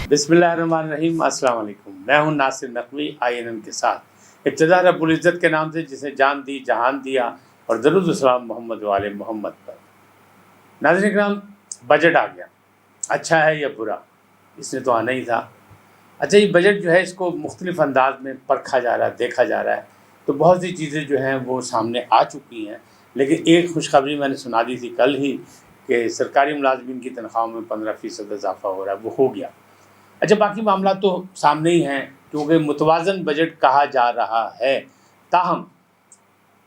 बिस्मिल्लाहिर्रहमानिर्रहीम, अस्सलाम वालेकुम। मैं हूं नासिर नकवी INN के साथ। इब्तिदा रब्बुल इज़्ज़त के नाम से जिसे जान दी जहान दिया और दरूद व सलाम मोहम्मद वाले मोहम्मद पर। नाज़रीन इकराम, बजट आ गया। अच्छा है या बुरा, इसने तो आना ही था। अच्छा, ये बजट जो है इसको मुख्तलिफ अंदाज में परखा जा रहा है, देखा जा रहा है, तो बहुत सी चीज़ें जो हैं वो सामने आ चुकी हैं। लेकिन एक खुशखबरी मैंने सुना दी थी कल ही कि सरकारी मुलाजमीन की तनख्वाहों में 15% इजाफा हो रहा है, वो हो गया। अच्छा, बाकी मामला तो सामने ही हैं क्योंकि मुतवाज़न बजट कहा जा रहा है, ताहम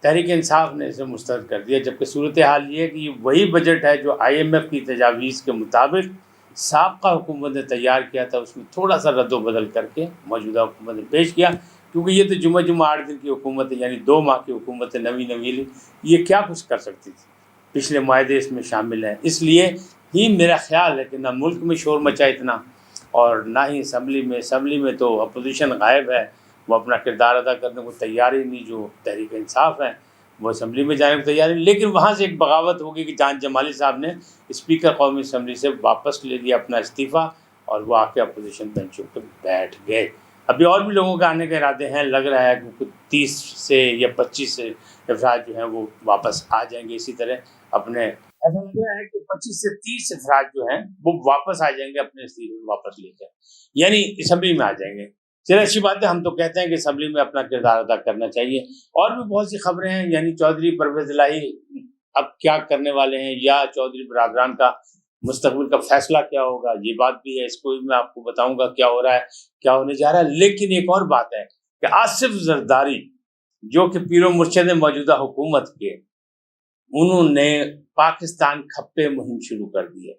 तहरीक इंसाफ ने इसे मुस्तरद कर दिया, जबकि सूरत हाल ये है कि ये वही बजट है जो IMF की तजावीज़ के मुताबिक साबका हुकूमत ने तैयार किया था। उसमें थोड़ा सा रद्द बदल करके मौजूदा हुकूमत ने पेश किया, क्योंकि ये तो जुम्मा 8 दिन की हुकूमत है, यानी 2 माह की हुकूमत है नवी नवीली। ये क्या कुछ कर सकती थी, पिछले माहदे इसमें शामिल हैं। इसलिए ही मेरा ख्याल है कि ना मुल्क में शोर मचा इतना और ना ही असम्बली में तो अपोजिशन गायब है, वो अपना किरदार अदा करने को तैयार ही नहीं। जो तहरीक इंसाफ है वो असम्बली में जाने को तैयार नहीं, लेकिन वहाँ से एक बगावत होगी कि जान जमाली साहब ने स्पीकर कौमी असम्बली से वापस ले लिया अपना इस्तीफ़ा और वो आके अपोजिशन बेंचों पर बैठ गए। अभी और भी लोगों के आने के इरादे हैं, लग रहा है कि 30 से या 25 से अफराद जो हैं वो वापस आ जाएंगे। इसी तरह अपने ऐसा लग रहा है कि 25 से 30 अफराद जो हैं वो वापस आ जाएंगे, अपने इस्तीफे वापस लेकर, यानी असम्बली में आ जाएंगे। चलिए, अच्छी बात है, हम तो कहते हैं कि असम्बली में अपना किरदार अदा करना चाहिए। और भी बहुत सी खबरें हैं, यानी चौधरी परवेज़ इलाही अब क्या करने वाले हैं या चौधरी बरादरान का मुस्तकबिल का फैसला क्या होगा, ये बात भी है। इसको भी मैं आपको बताऊंगा क्या हो रहा है, क्या होने जा रहा है। लेकिन एक और बात है कि आसिफ जरदारी, जो कि पीरो मुर्शद मौजूदा हुकूमत के, उन्होंने पाकिस्तान खप्पे मुहिम शुरू कर दी है।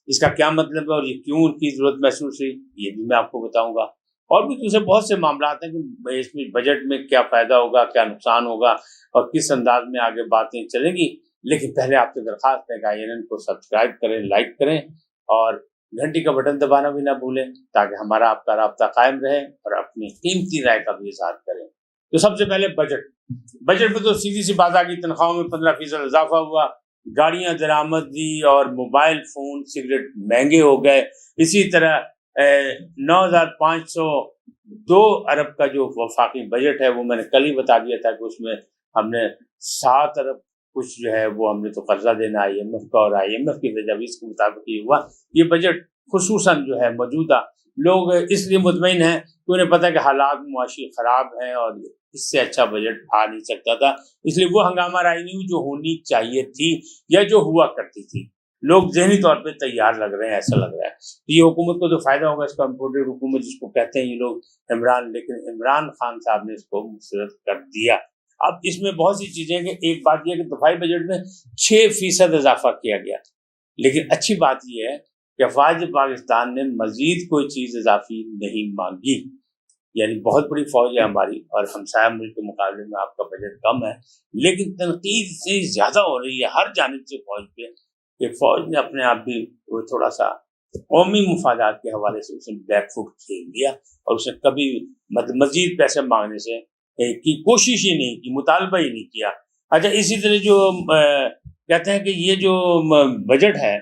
इसका क्या मतलब है और ये क्यों उनकी ज़रूरत महसूस हुई, ये भी मैं आपको बताऊंगा। और भी दूसरे बहुत से मामला हैं कि इसमें बजट में क्या फ़ायदा होगा, क्या नुकसान होगा और किस अंदाज में आगे बातें चलेंगी। लेकिन पहले आपसे दरख्वास्त है कि INN को सब्सक्राइब करें, लाइक करें और घंटी का बटन दबाना भी ना भूलें, ताकि हमारा आपका राब्ता कायम रहे और अपनी कीमती राय का भी इज़हार करें। तो सबसे पहले बजट में तो सीधी सी बात आ गई, तनख्वाहों में 15% इजाफा हुआ, गाड़ियां दरामदी और मोबाइल फ़ोन सिगरेट महंगे हो गए। इसी तरह 9,502 अरब का जो वफाकी बजट है वो मैंने कल ही बता दिया था कि उसमें हमने 7 अरब कुछ जो है वो हमने तो कर्जा देना IMF का, और IMF की तजावीज़ के मुताबिक ये हुआ। ये बजट खुसूसन जो है मौजूदा लोग इसलिए मुतमईन हैं कि उन्हें पता है कि हालात मुआशी ख़राब हैं और इससे अच्छा बजट आ नहीं सकता था, इसलिए वो हंगामा राय नहीं हुई जो होनी चाहिए थी या जो हुआ करती थी। लोग ज़हनी तौर पे तैयार लग रहे हैं, ऐसा लग रहा है। तो ये हुकूमत को तो फ़ायदा होगा, इसको इम्पोर्टेड हुकूमत जिसको कहते हैं ये लोग इमरान, लेकिन इमरान खान साहब ने इसको मुस्तरद कर दिया। अब इसमें बहुत सी चीज़ें हैं कि एक बात यह है कि दफाई बजट में 6% इजाफा किया गया, लेकिन अच्छी बात यह है कि अफवाज पाकिस्तान ने मज़ीद कोई चीज़ इजाफी नहीं मांगी। यानी बहुत बड़ी फौज है हमारी और हमसाया मुल्क के मुकाबले में आपका बजट कम है, लेकिन तनकीद से ज़्यादा हो रही है हर जानिब से फौज पे कि फौज ने अपने आप भी वो थोड़ा सा कौमी मुफादात के हवाले से उसने बैकफुट खेल दिया और उसने कभी मजीद पैसे मांगने से की कोशिश ही नहीं की, मुतालबा ही नहीं किया। अच्छा, इसी तरह जो कहते हैं कि ये जो बजट है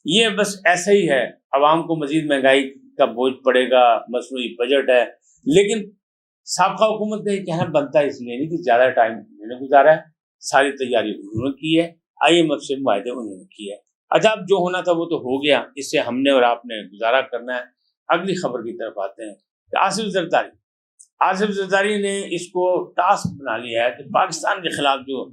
ये बस ऐसा ही है, आवाम को मजीद महंगाई का बोझ पड़ेगा, मसनूई बजट है। लेकिन साबका हुकूमत का ये कहना बनता है इसलिए नहीं कि ज़्यादा टाइम उन्होंने गुजारा है, सारी तैयारी उन्होंने की है, IMF से मुआहदे उन्होंने किए हैं। अच्छा, अब जो होना था वो तो हो गया, इससे हमने और आपने गुजारा करना है। अगली खबर की तरफ आते हैं कि आसिफ जरदारी ने इसको टास्क बना लिया है कि पाकिस्तान के खिलाफ जो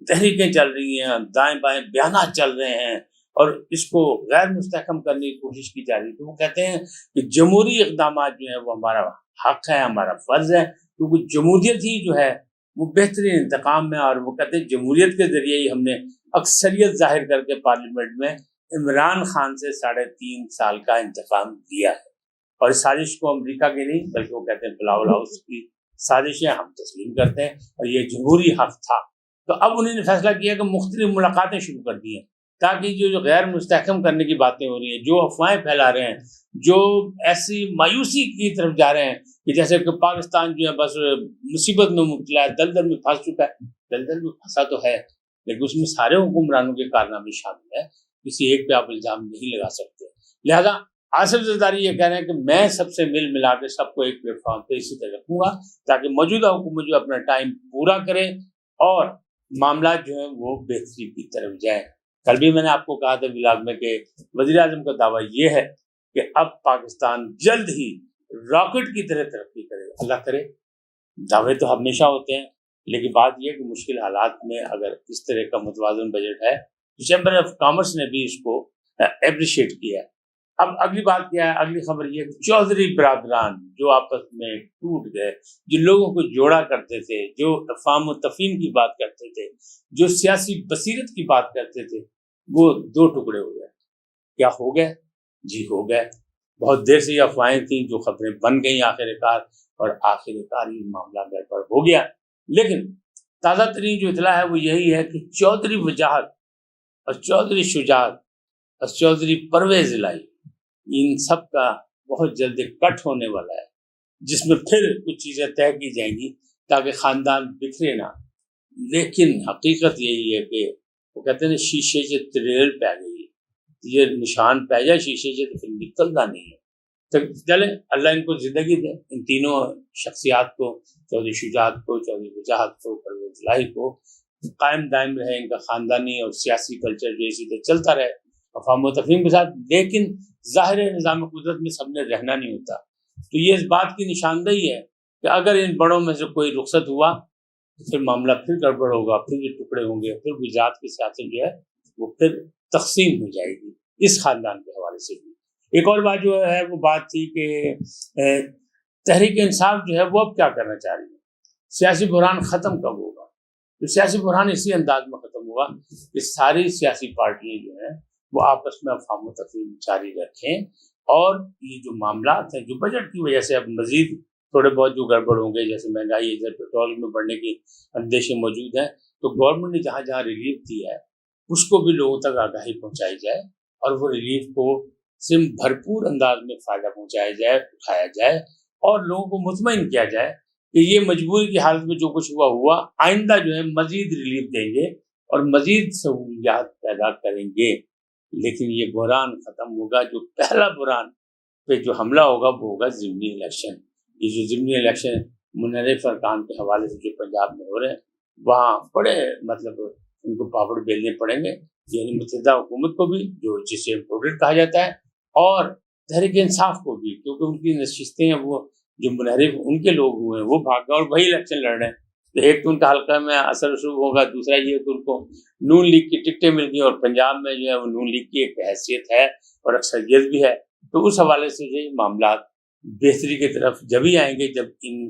तहरीकें चल रही हैं, दाएं बाएं बयानात चल रहे हैं और इसको गैर मुस्तहकम करने की कोशिश की जा रही है। तो वो कहते हैं कि जमहूरी इक़दामात जो है वो हमारा हक है, हमारा फ़र्ज़ है, क्योंकि जमहूरियत ही जो है वो बेहतरीन इंतकाम है। और वो कहते हैं जमहूरियत के ज़रिए ही हमने अक्सरियत ज़ाहिर करके पार्लियामेंट में इमरान खान से 3.5 साल का इंतकाम लिया है। और इस साजिश को अमरीका की नहीं बल्कि वो कहते हैं बिलावल हाउस की साजिशें हम तस्लीम करते हैं और ये जमहूरी हक था। तो अब उन्होंने फैसला किया कि मुख्तलिफ मुलाकातें शुरू कर दी हैं, ताकि जो गैर मुस्तहकम करने की बातें हो रही हैं, जो अफवाहें फैला रहे हैं, जो ऐसी मायूसी की तरफ जा रहे हैं कि जैसे कि पाकिस्तान जो है बस मुसीबत में मुब्तला है, दलदल में फंस चुका है। दलदल में फंसा तो है, लेकिन उसमें सारे हुक्मरानों के कारनामे शामिल है, किसी एक पे आप इल्ज़ाम नहीं लगा सकते। लिहाजा آصف زرداری یہ کہہ رہے ہیں کہ میں سب سے مل ملا کے سب کو ایک پلیٹ فارم پہ اسی طرح رکھوں گا تاکہ موجودہ حکومت جو اپنا ٹائم پورا کرے اور معاملات جو ہیں وہ بہتری کی طرف جائیں۔ کل بھی میں نے آپ کو کہا تھا ولاگ میں کہ وزیر اعظم کا دعویٰ یہ ہے کہ اب پاکستان جلد ہی راکٹ کی طرح ترقی کرے گا۔ اللہ کرے، دعوے تو ہمیشہ ہوتے ہیں، لیکن بات یہ کہ مشکل حالات میں اگر اس طرح کا متوازن بجٹ ہے تو چیمبر آف کامرس نے بھی اس کو اپریشیٹ کیا ہے۔ اب اگلی بات کیا ہے؟ اگلی خبر یہ کہ چودھری برادران جو آپس میں ٹوٹ گئے، جو لوگوں کو جوڑا کرتے تھے، جو افہام و تفہیم کی بات کرتے تھے، جو سیاسی بصیرت کی بات کرتے تھے، وہ دو ٹکڑے ہو گئے۔ کیا ہو گئے؟ جی ہو گئے۔ بہت دیر سے یہ افواہیں تھیں جو خبریں بن گئیں آخر کار، اور آخر کار یہ معاملہ گڑبڑ ہو گیا۔ لیکن تازہ ترین جو اطلاع ہے وہ یہی ہے کہ چودھری وجاہت اور چودھری شجاعت اور چودھری پرویز الہی، ان سب کا بہت جلد کٹ ہونے والا ہے، جس میں پھر کچھ چیزیں طے کی جائیں گی تاکہ خاندان بکھرے نہ۔ لیکن حقیقت یہی ہے کہ وہ کہتے ہیں شیشے سے تریل پہ گئی، یہ نشان پہ جائے شیشے سے تو پھر نکلنا نہیں ہے۔ تو چلیں اللہ ان کو زندگی دے، ان تینوں شخصیات کو، چودھری شجاعت کو، چودھری وجاہت کو، پرویز الہی کو، قائم دائم رہے ان کا خاندانی اور سیاسی کلچر جو اسی طرح چلتا رہے افہام و تفہیم کے ساتھ۔ لیکن ظاہر نظام قدرت میں سب نے رہنا نہیں ہوتا، تو یہ اس بات کی نشاندہی ہے کہ اگر ان بڑوں میں سے کوئی رخصت ہوا تو پھر معاملہ پھر گڑبڑ ہوگا، پھر یہ ٹکڑے ہوں گے، پھر گجرات کی سیاست جو ہے وہ پھر تقسیم ہو جائے گی اس خاندان کے حوالے سے بھی۔ ایک اور بات جو ہے وہ بات تھی کہ تحریک انصاف جو ہے وہ اب کیا کرنا چاہ رہی ہے، سیاسی بحران ختم کب ہوگا؟ تو سیاسی بحران اسی انداز میں ختم ہوگا کہ ساری سیاسی پارٹیاں جو ہیں وہ آپس میں افہام و تفہیم جاری رکھیں، اور یہ جو معاملات ہیں جو بجٹ کی وجہ سے اب مزید تھوڑے بہت جو گڑبڑ ہوں گے، جیسے مہنگائی ادھر پیٹرول میں بڑھنے کی اندیشے موجود ہیں، تو گورنمنٹ نے جہاں جہاں ریلیف دی ہے اس کو بھی لوگوں تک آگاہی پہنچائی جائے، اور وہ ریلیف کو بھرپور انداز میں فائدہ پہنچایا جائے، اٹھایا جائے، اور لوگوں کو مطمئن کیا جائے کہ یہ مجبوری کی حالت میں جو کچھ ہوا آئندہ جو ہے مزید ریلیف دیں گے اور مزید سہولیات پیدا کریں گے۔ لیکن یہ بحران ختم ہوگا، جو پہلا بحران پہ جو حملہ ہوگا وہ ہوگا ضمنی الیکشن۔ یہ جو ضمنی الیکشن منحرف ارکان کے حوالے سے جو پنجاب میں ہو رہے ہیں، وہاں بڑے مطلب ان کو پاپڑ بیلنے پڑیں گے، یعنی متحدہ حکومت کو بھی جو جسے امپورٹڈ کہا جاتا ہے، اور تحریک انصاف کو بھی، کیونکہ ان کی نشستیں ہیں وہ جو منحرف ان کے لوگ ہوئے ہیں وہ بھاگ گئے اور وہی الیکشن لڑ رہے ہیں۔ تو ایک تو ان کا حلقہ میں اثر رسوخ ہوگا، دوسرا یہ کہ ان کو نون لیگ کی ٹکٹیں مل گئی، اور پنجاب میں جو ہے وہ نون لیگ کی ایک حیثیت ہے اور اکثریت بھی ہے، تو اس حوالے سے یہ معاملات بہتری کی طرف جبھی آئیں گے جب ان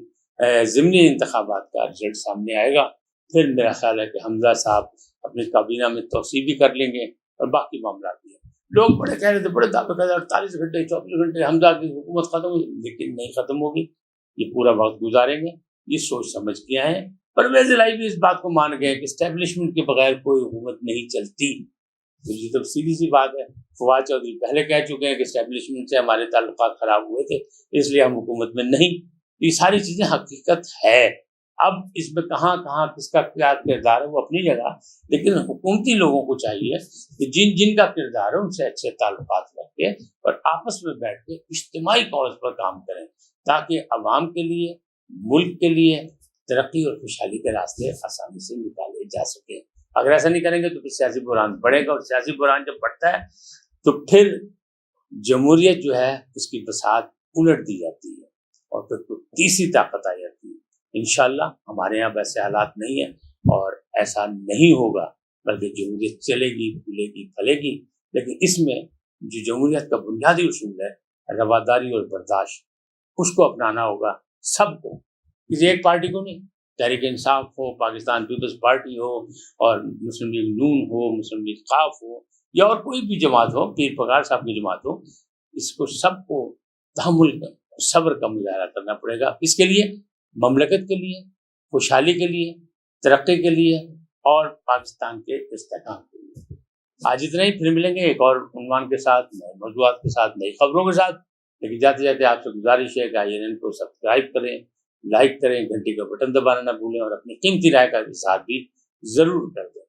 ضمنی انتخابات کا رزلٹ سامنے آئے گا۔ پھر میرا خیال ہے کہ حمزہ صاحب اپنی کابینہ میں توسیع بھی کر لیں گے، اور باقی معاملات بھی ہیں۔ لوگ بڑے کہہ رہے تھے، بڑے دعوے کر رہے 48 گھنٹے 24 گھنٹے حمزہ کی حکومت ختم ہوئی، لیکن نہیں ختم ہوگی، یہ پورا وقت گزاریں گے، یہ سوچ سمجھ کے آئے ہیں۔ پرویز الہی بھی اس بات کو مان گئے کہ اسٹیبلشمنٹ کے بغیر کوئی حکومت نہیں چلتی، تو یہ تو سیدھی سی بات ہے۔ فواد چودھری پہلے کہہ چکے ہیں کہ اسٹیبلشمنٹ سے ہمارے تعلقات خراب ہوئے تھے، اس لیے ہم حکومت میں نہیں۔ یہ ساری چیزیں حقیقت ہے۔ اب اس میں کہاں کہاں کس کا کیا کردار ہے وہ اپنی جگہ، لیکن حکومتی لوگوں کو چاہیے کہ جن کا کردار ہے ان سے اچھے تعلقات رکھ کے اور آپس میں بیٹھ کے اجتماعی کاز پر کام کریں، تاکہ عوام کے لیے، ملک کے لیے ترقی اور خوشحالی کے راستے آسانی سے نکالے جا سکیں۔ اگر ایسا نہیں کریں گے تو پھر سیاسی بحران بڑھے گا، اور سیاسی بحران جب بڑھتا ہے تو پھر جمہوریت جو ہے اس کی بساط الٹ دی جاتی ہے، اور پھر تیسری طاقت آ جاتی ہے۔ انشاءاللہ ہمارے یہاں ویسے حالات نہیں ہیں، اور ایسا نہیں ہوگا، بلکہ جمہوریت چلے گی، پھولے گی، پھلے گی۔ لیکن اس میں جو جمہوریت کا بنیادی اصول ہے رواداری اور برداشت، اس کو اپنانا ہوگا سب کو، کسی ایک پارٹی کو نہیں۔ تحریک انصاف ہو، پاکستان پیپلز پارٹی ہو، اور مسلم لیگ نون ہو، مسلم لیگ خاف ہو، یا اور کوئی بھی جماعت ہو، پیر پگار صاحب کی جماعت ہو، اس کو سب کو تحمل کا، صبر کا مظاہرہ کرنا پڑے گا۔ اس کے لیے مملکت کے لیے، خوشحالی کے لیے، ترقی کے لیے، اور پاکستان کے استحکام کے لیے۔ آج اتنا ہی، پھر ملیں گے ایک اور عنوان کے ساتھ، نئے موضوعات کے ساتھ، نئی خبروں کے ساتھ۔ لیکن جاتے جاتے آپ سے گزارش ہے کہ INN کو سبسکرائب کریں، لائک کریں، گھنٹی کا بٹن دبانا نہ بھولیں، اور اپنی قیمتی رائے کا اظہار بھی ضرور کر دیں۔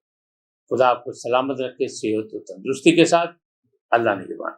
خدا آپ کو سلامت رکھے، صحت و تندرستی کے ساتھ۔ اللہ نگہبان۔